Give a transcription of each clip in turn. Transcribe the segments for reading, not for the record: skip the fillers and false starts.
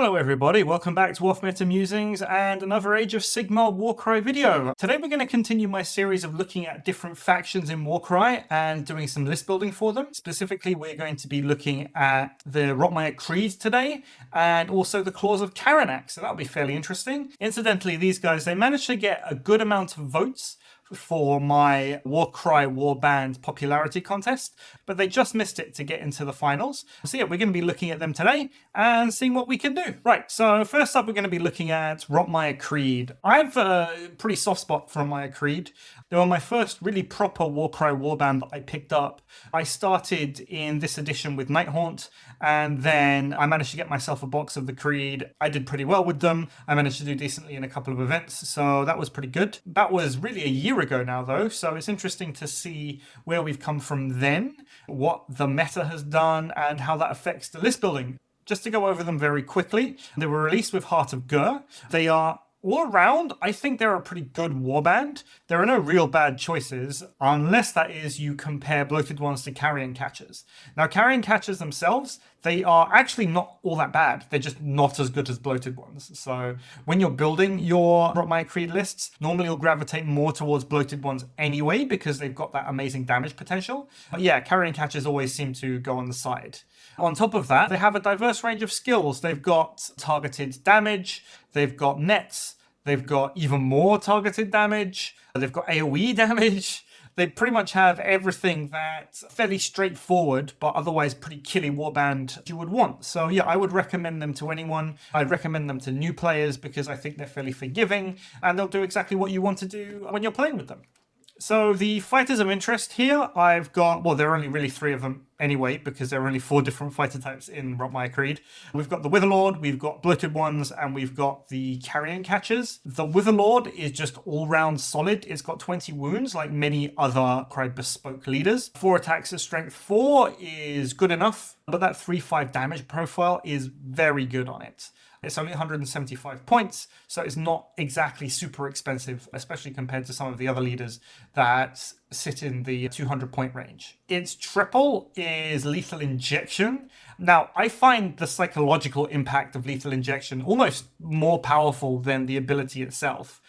Hello everybody, welcome back to Warcry Musings and another Age of Sigmar Warcry video. Today we're going to continue my series of looking at different factions in Warcry and doing some list building for them. Specifically, we're going to be looking at the Rotmire Creed today and also the Claws of Karanak, so that'll be fairly interesting. Incidentally, these guys, they managed to get a good amount of votes for my Warcry Warband popularity contest, but they just missed it to get into the finals. So yeah, we're going to be looking at them today and seeing what we can do. Right, so first up we're going to be looking at Rotmire Creed. I have a pretty soft spot for Rotmire Creed. They were my first really proper Warcry Warband that I picked up. I started in this edition with Nighthaunt, and then I managed to get myself a box of the Creed. I did pretty well with them. I managed to do decently in a couple of events, so that was pretty good. That was really a year ago now though, so it's interesting to see where we've come from then, what the meta has done, and how that affects the list building. Just to go over them very quickly, they were released with Heart of Gur. They are all around, I think they're a pretty good warband. There are no real bad choices, unless that is you compare Bloated Ones to Carrion Catchers. Now, Carrion Catchers themselves, they are actually not all that bad. They're just not as good as Bloated Ones. So when you're building your Rotmire Creed lists, normally you'll gravitate more towards Bloated Ones anyway, because they've got that amazing damage potential. But yeah, Carrion Catchers always seem to go on the side. On top of that, they have a diverse range of skills. They've got targeted damage, they've got nets, they've got even more targeted damage, they've got AoE damage. They pretty much have everything that's fairly straightforward, but otherwise pretty killy warband you would want. So yeah, I would recommend them to anyone. I'd recommend them to new players because I think they're fairly forgiving and they'll do exactly what you want to do when you're playing with them. So the fighters of interest here, I've got, well, there are only really 3 of them anyway, because there are only 4 different fighter types in Rotmire Creed. We've got the Witherlord, we've got Bloated Ones, and we've got the Carrion Catchers. The Witherlord is just all-round solid. It's got 20 wounds, like many other Cry bespoke leaders. 4 attacks at strength 4 is good enough, but that 3-5 damage profile is very good on it. It's only 175 points, so it's not exactly super expensive, especially compared to some of the other leaders that sit in the 200 point range. Its triple is Lethal Injection. Now, I find the psychological impact of Lethal Injection almost more powerful than the ability itself.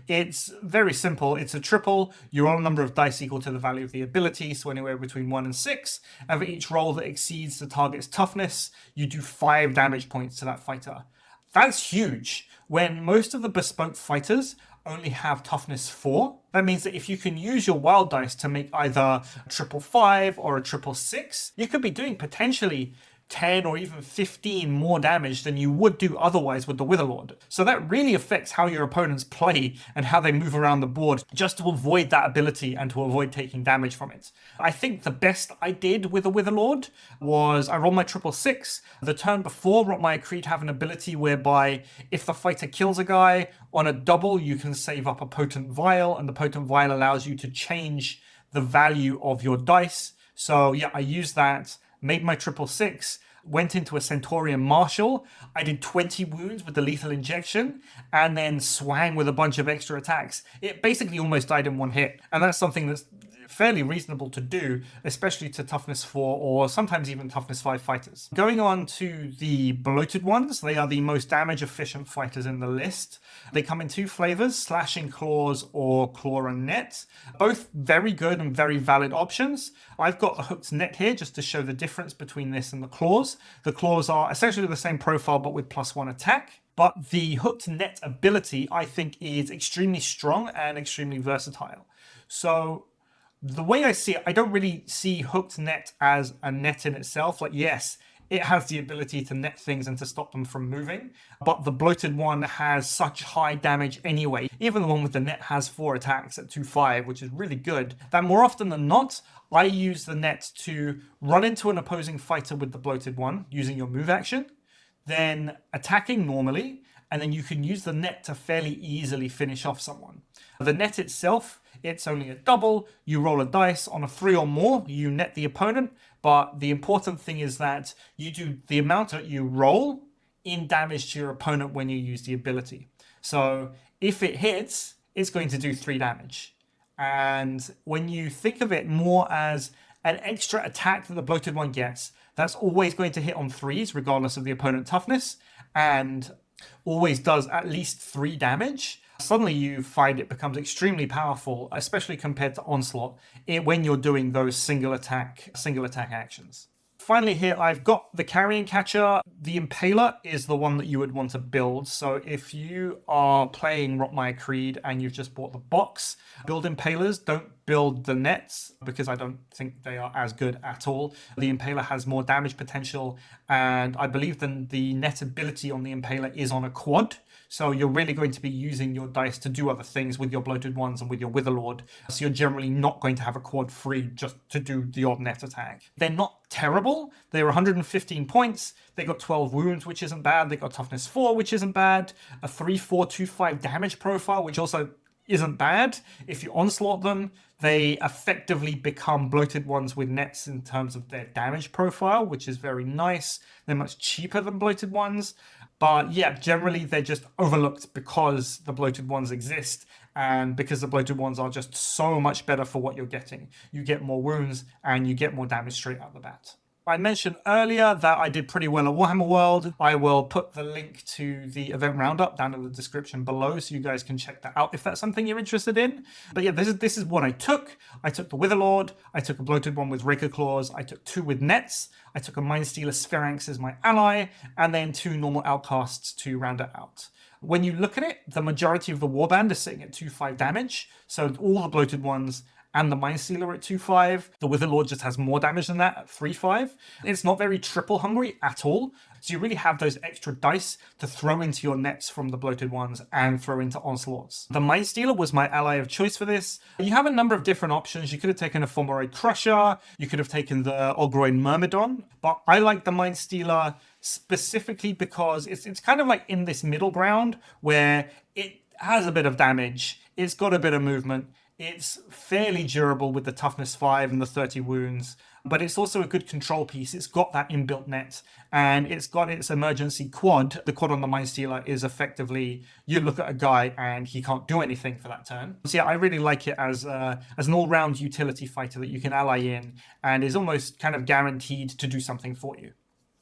It's very simple. It's a triple. You roll a number of dice equal to the value of the ability, so anywhere between 1 and 6. And for each roll that exceeds the target's toughness, you do 5 damage points to that fighter. That's huge. When most of the bespoke fighters only have toughness 4, that means that if you can use your wild dice to make either a 555 or a 666, you could be doing potentially 10 or even 15 more damage than you would do otherwise with the Witherlord. So that really affects how your opponents play and how they move around the board, just to avoid that ability and to avoid taking damage from it. I think the best I did with the Witherlord was I rolled my 666. The turn before, Rotmire Creed have an ability whereby if the fighter kills a guy on a double, you can save up a potent vial, and the potent vial allows you to change the value of your dice. So yeah, I used that, made my 666, went into a Centaurian Marshal. I did 20 wounds with the Lethal Injection, and then swang with a bunch of extra attacks. It basically almost died in one hit, and that's something that's fairly reasonable to do, especially to toughness 4 or sometimes even toughness 5 fighters. Going on to the Bloated Ones, they are the most damage efficient fighters in the list. They come in 2 flavors, Slashing Claws or Claw and Net. Both very good and very valid options. I've got a Hooked Net here just to show the difference between this and the Claws. The Claws are essentially the same profile but with +1 attack. But the Hooked Net ability, I think, is extremely strong and extremely versatile. So the way I see it, I don't really see Hooked Net as a net in itself. Like, yes, it has the ability to net things and to stop them from moving, but the Bloated One has such high damage anyway. Even the one with the net has 4 attacks at 2-5, which is really good, that more often than not, I use the net to run into an opposing fighter with the Bloated One using your move action, then attacking normally, and then you can use the net to fairly easily finish off someone. The net itself, it's only a double. You roll a dice. On a 3 or more, you net the opponent. But the important thing is that you do the amount that you roll in damage to your opponent when you use the ability. So if it hits, it's going to do 3 damage. And when you think of it more as an extra attack that the Bloated One gets, That's always going to hit on 3s, regardless of the opponent toughness, and always does at least 3 damage. Suddenly you find it becomes extremely powerful, especially compared to Onslaught, when you're doing those single attack actions. Finally here, I've got the Carrion Catcher. The Impaler is the one that you would want to build. So if you are playing Rotmire Creed and you've just bought the box, build Impalers. Don't build the nets, because I don't think they are as good at all. The Impaler has more damage potential, and I believe the net ability on the Impaler is on a quad. So you're really going to be using your dice to do other things with your Bloated Ones and with your Witherlord. So you're generally not going to have a quad free just to do the odd net attack. They're not terrible. They're 115 points. They got 12 wounds, which isn't bad. They got toughness 4, which isn't bad. A 3-4-2-5 damage profile, which also isn't bad. If you onslaught them, they effectively become Bloated Ones with nets in terms of their damage profile, which is very nice. They're much cheaper than Bloated Ones. But yeah, generally they're just overlooked because the Bloated Ones exist, and because the Bloated Ones are just so much better for what you're getting. You get more wounds and you get more damage straight out the bat. I mentioned earlier that I did pretty well at Warhammer World. I will put the link to the event roundup down in the description below, so you guys can check that out if that's something you're interested in. But yeah, this is what I took. I took the Witherlord, I took a Bloated One with Raker Claws, I took 2 with Nets, I took a Mindstealer Sphinx as my ally, and then 2 normal Outcasts to round it out. When you look at it, the majority of the Warband is sitting at 2-5 damage, so all the Bloated Ones and the Mindstealer at 2-5. The Witherlord just has more damage than that at 3-5. It's not very triple hungry at all, so you really have those extra dice to throw into your nets from the Bloated Ones and throw into Onslaughts. The Mindstealer was my ally of choice for this. You have a number of different options. You could have taken a Fomoroid Crusher, you could have taken the Ogroid Myrmidon, but I like the Mindstealer specifically because it's kind of like in this middle ground where it has a bit of damage, it's got a bit of movement, it's fairly durable with the toughness 5 and the 30 wounds, but it's also a good control piece. It's got that inbuilt net, and it's got its emergency quad. The quad on the Mindstealer is effectively, you look at a guy and he can't do anything for that turn. So yeah, I really like it as an all-round utility fighter that you can ally in and is almost kind of guaranteed to do something for you.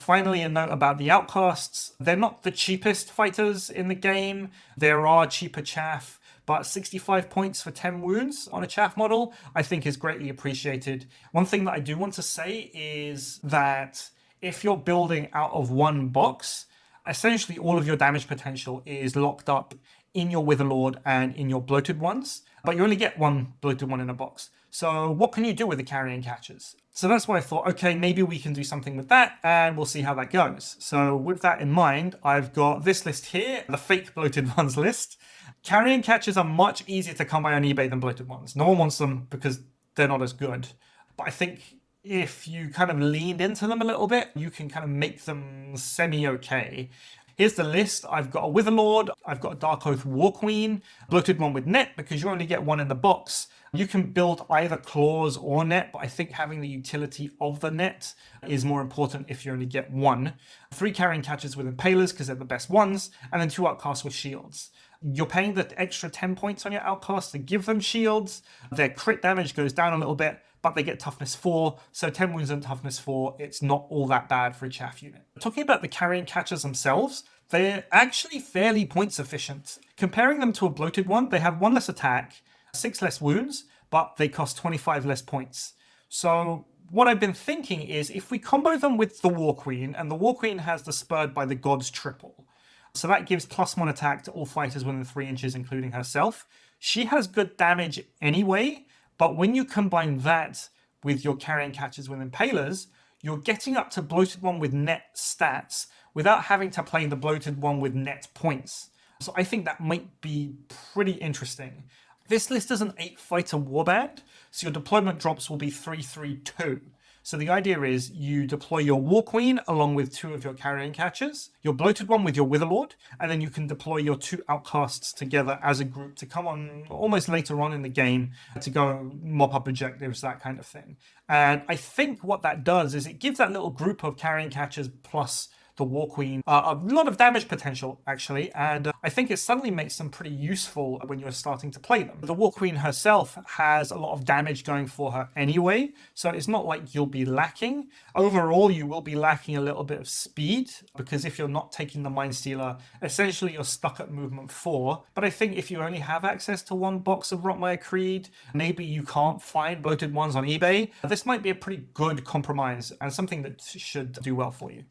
Finally, a note about the Outcasts. They're not the cheapest fighters in the game. There are cheaper chaff, but 65 points for 10 wounds on a chaff model, I think is greatly appreciated. One thing that I do want to say is that if you're building out of one box, essentially all of your damage potential is locked up in your Witherlord and in your Bloated Ones, but you only get one Bloated One in a box. So what can you do with the Carrion Catchers? So that's why I thought, okay, maybe we can do something with that, and we'll see how that goes. So with that in mind, I've got this list here, the fake Bloated Ones list. Carrion Catchers are much easier to come by on eBay than Bloated Ones. No one wants them because they're not as good. But I think if you kind of leaned into them a little bit, you can kind of make them semi-okay. Here's the list. I've got a Witherlord, I've got a Dark Oath War Queen, Bloated One with net because you only get one in the box. You can build either claws or net, but I think having the utility of the net is more important if you only get one. 3 Carrion Catchers with Impalers because they're the best ones, and then 2 Outcasts with shields. You're paying the extra 10 points on your Outcasts to give them shields. Their crit damage goes down a little bit, but they get toughness 4, so 10 wounds and toughness 4, it's not all that bad for a chaff unit. Talking about the Carrion Catchers themselves, they're actually fairly points efficient. Comparing them to a Bloated One, they have 1 less attack, 6 less wounds, but they cost 25 less points. So what I've been thinking is if we combo them with the War Queen, and the War Queen has the Spurred by the Gods triple, so that gives +1 attack to all fighters within 3 inches, including herself. She has good damage anyway, but when you combine that with your Carrion Catchers with Impalers, you're getting up to Bloated One with net stats without having to play the Bloated One with net points. So I think that might be pretty interesting. This list is an 8-fighter warband, so your deployment drops will be 3-3-2. So the idea is you deploy your War Queen along with 2 of your Carrion Catchers, your Bloated One with your Witherlord, and then you can deploy your 2 Outcasts together as a group to come on almost later on in the game to go mop up objectives, that kind of thing. And I think what that does is it gives that little group of Carrion Catchers plus the War Queen a lot of damage potential, actually, and I think it suddenly makes them pretty useful when you're starting to play them. The War Queen herself has a lot of damage going for her anyway, so it's not like you'll be lacking. Overall, you will be lacking a little bit of speed, because if you're not taking the Mind Stealer, essentially you're stuck at movement 4. But I think if you only have access to one box of Rotmire Creed, maybe you can't find bloated ones on eBay, this might be a pretty good compromise and something that should do well for you.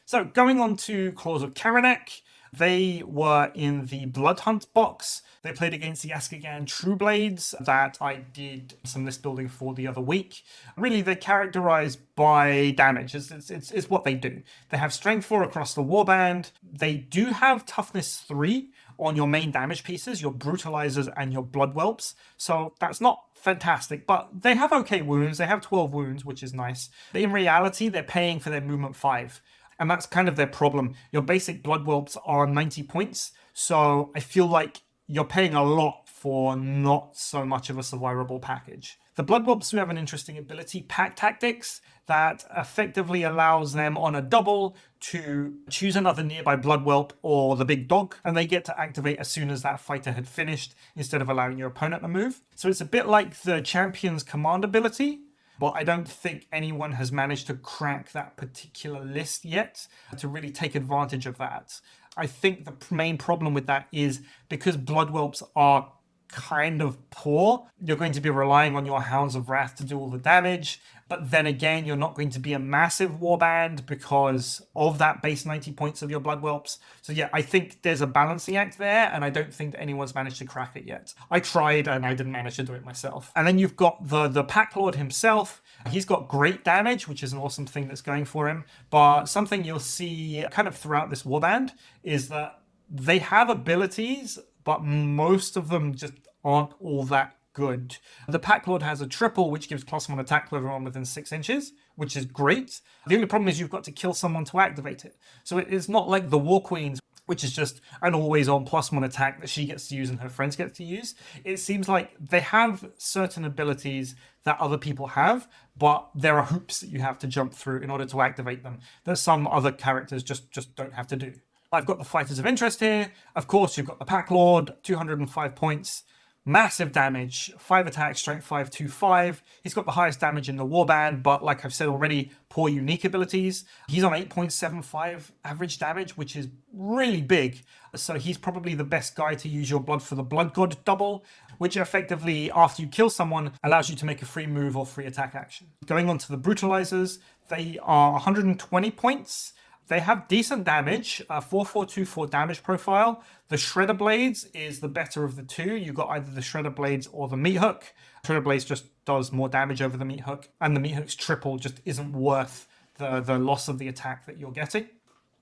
So going on to Claws of Karanak, they were in the Blood Hunt box. They played against the Askagan True Blades that I did some list building for the other week. Really, they're characterized by damage. It's what they do. They have strength 4 across the warband. They do have toughness 3 on your main damage pieces, your brutalizers and your blood whelps. So that's not fantastic, but they have okay wounds. They have 12 wounds, which is nice. But in reality, they're paying for their movement 5. And that's kind of their problem. Your basic blood whelps are 90 points. So I feel like you're paying a lot for not so much of a survivable package. The blood whelps do have an interesting ability, Pack Tactics, that effectively allows them on a double to choose another nearby blood whelp or the big dog, and they get to activate as soon as that fighter had finished instead of allowing your opponent to move. So it's a bit like the champion's command ability, but I don't think anyone has managed to crack that particular list yet to really take advantage of that. I think the main problem with that is because blood whelps are kind of poor, you're going to be relying on your Hounds of Wrath to do all the damage, but then again, you're not going to be a massive warband because of that base 90 points of your blood whelps. So yeah, I think there's a balancing act there, and I don't think that anyone's managed to crack it yet. I tried and I didn't manage to do it myself. And then you've got the Pack Lord himself. He's got great damage, which is an awesome thing that's going for him, but something you'll see kind of throughout this warband is that they have abilities, but most of them just aren't all that good. The Pack Lord has a triple, which gives +1 attack to everyone within 6 inches, which is great. The only problem is you've got to kill someone to activate it. So it's not like the War Queen's, which is just an always-on +1 attack that she gets to use and her friends get to use. It seems like they have certain abilities that other people have, but there are hoops that you have to jump through in order to activate them that some other characters just don't have to do. I've got the Fighters of Interest here. Of course, you've got the Pack Lord, 205 points, massive damage, 5 attack, strength 5, 2, 5. He's got the highest damage in the warband, but like I've said already, poor unique abilities. He's on 8.75 average damage, which is really big. So he's probably the best guy to use your Blood for the Blood God double, which effectively, after you kill someone, allows you to make a free move or free attack action. Going on to the Brutalizers, they are 120 points. They have decent damage, 4424 damage profile. The Shredder Blades is the better of the two. You got either the Shredder Blades or the Meat Hook. Shredder Blades just does more damage over the Meat Hook, and the Meat Hook's triple just isn't worth the loss of the attack that you're getting.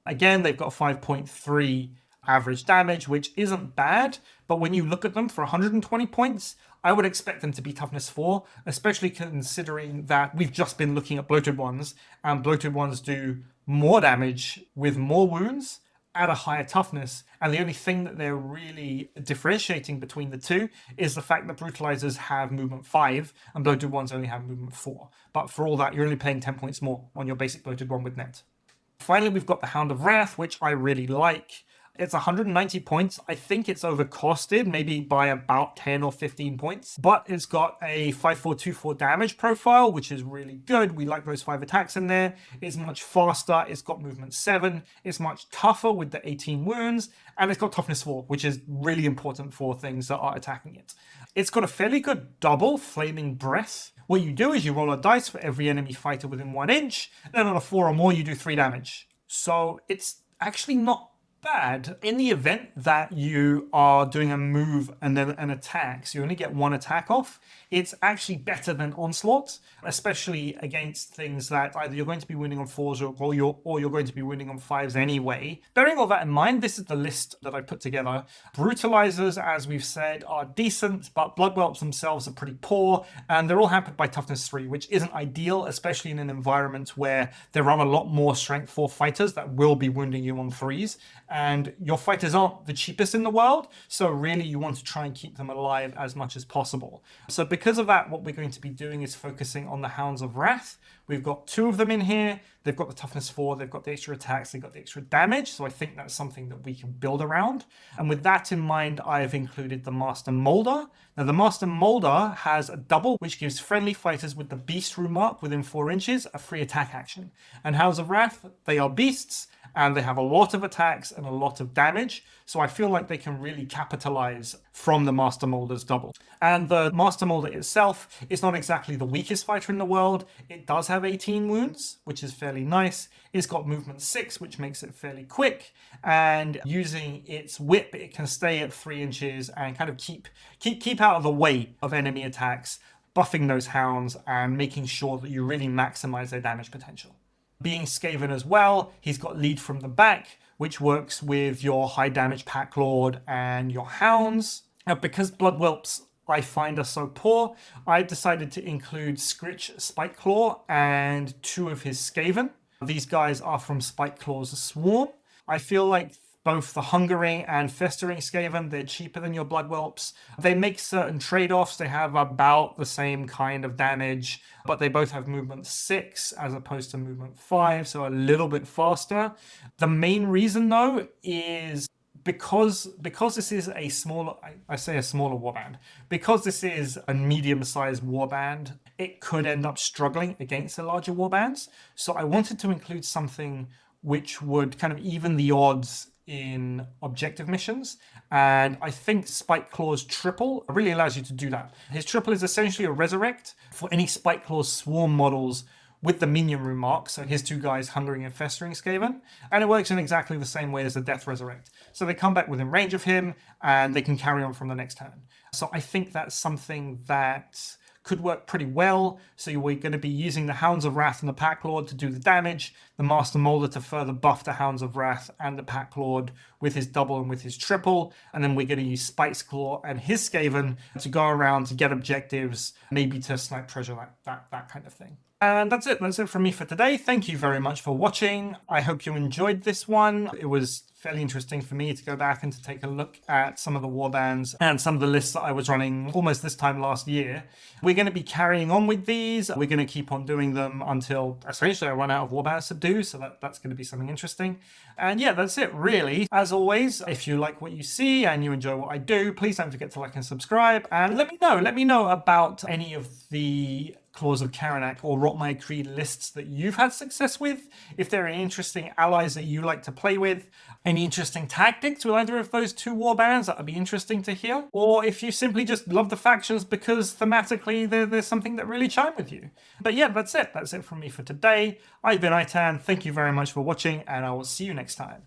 Again, they've got 5.3 average damage, which isn't bad, but when you look at them for 120 points, I would expect them to be toughness 4, especially considering that we've just been looking at bloated ones, and bloated ones do more damage with more wounds at a higher toughness. And the only thing that they're really differentiating between the two is the fact that brutalizers have movement 5 and bloated ones only have movement 4. But for all that, you're only paying 10 points more on your basic bloated one with net. Finally, we've got the Hound of Wrath, which I really like. It's 190 points. I think it's overcosted, maybe by about 10 or 15 points. But it's got a 5424 damage profile, which is really good. We like those 5 attacks in there. It's much faster. It's got movement 7. It's much tougher with the 18 wounds. And it's got toughness 4, which is really important for things that are attacking it. It's got a fairly good double, Flaming Breath. What you do is you roll a dice for every enemy fighter within 1 inch. Then on a 4 or more, you do 3 damage. So it's actually not bad. In the event that you are doing a move and then an attack, so you only get 1 attack off, it's actually better than Onslaught, especially against things that either you're going to be winning on 4s or you're going to be winning on 5s anyway. Bearing all that in mind, this is the list that I put together. Brutalizers, as we've said, are decent, but blood whelps themselves are pretty poor, and they're all hampered by toughness 3, which isn't ideal, especially in an environment where there are a lot more strength 4 fighters that will be wounding you on 3s, and your fighters aren't the cheapest in the world, so really you want to try and keep them alive as much as possible. So because of that, what we're going to be doing is focusing on the Hounds of Wrath, We've got 2 of them in here. They've got the toughness 4, they've got the extra attacks, they've got the extra damage. So I think that's something that we can build around. And with that in mind, I've included the Master Molder. Now the Master Molder has a double, which gives friendly fighters with the Beast Rune mark within 4 inches a free attack action. And Hounds of Wrath, they are beasts, and they have a lot of attacks and a lot of damage. So I feel like they can really capitalize from the Master Molder's double. And the Master Molder itself is not exactly the weakest fighter in the world. It does have 18 wounds, which is fairly nice. It's got movement 6, which makes it fairly quick. And using its whip, it can stay at 3 inches and kind of keep out of the way of enemy attacks, buffing those hounds and making sure that you really maximize their damage potential. Being Skaven as well, he's got lead from the back, which works with your high damage Pack Lord and your hounds. Now, because Blood Whelps I find are so poor, I decided to include Scritch Spikeclaw and 2 of his Skaven. These guys are from Spikeclaw's Swarm. I feel like both the Hungering and Festering Skaven, they're cheaper than your Blood Whelps. They make certain trade-offs. They have about the same kind of damage, but they both have movement 6 as opposed to movement 5, so a little bit faster. The main reason, though, is because this is a smaller, I say a smaller warband, because this is a medium-sized warband, it could end up struggling against the larger warbands. So I wanted to include something which would kind of even the odds in objective missions, and I think Spikeclaw's triple really allows you to do that. His triple is essentially a resurrect for any Spikeclaw's Swarm models with the minion rune mark, so his 2 guys, Hungering and Festering Skaven, and it works in exactly the same way as the Death Resurrect. So they come back within range of him, and they can carry on from the next turn. So I think that's something that could work pretty well. So we're going to be using the Hounds of Wrath and the Pack Lord to do the damage, the Master Molder to further buff the Hounds of Wrath and the Pack Lord with his double and with his triple, and then we're going to use Spike's Claw and his Skaven to go around to get objectives, maybe to snipe treasure, that kind of thing. And that's it. That's it from me for today. Thank you very much for watching. I hope you enjoyed this one. It was fairly interesting for me to go back and to take a look at some of the warbands and some of the lists that I was running almost this time last year. We're going to be carrying on with these. We're going to keep on doing them until essentially I run out of warbands to do, so that's going to be something interesting. And yeah, that's it really. As always, if you like what you see and you enjoy what I do, please don't forget to like and subscribe, and let me know about any of the Claws of Karanak or Rotmire Creed lists that you've had success with. If there are any interesting allies that you like to play with, any interesting tactics with either of those 2 warbands, that would be interesting to hear. Or if you simply just love the factions because thematically there's something that really chimed with you. But yeah, that's it. That's it from me for today. I've been Itan. Thank you very much for watching, and I will see you next time.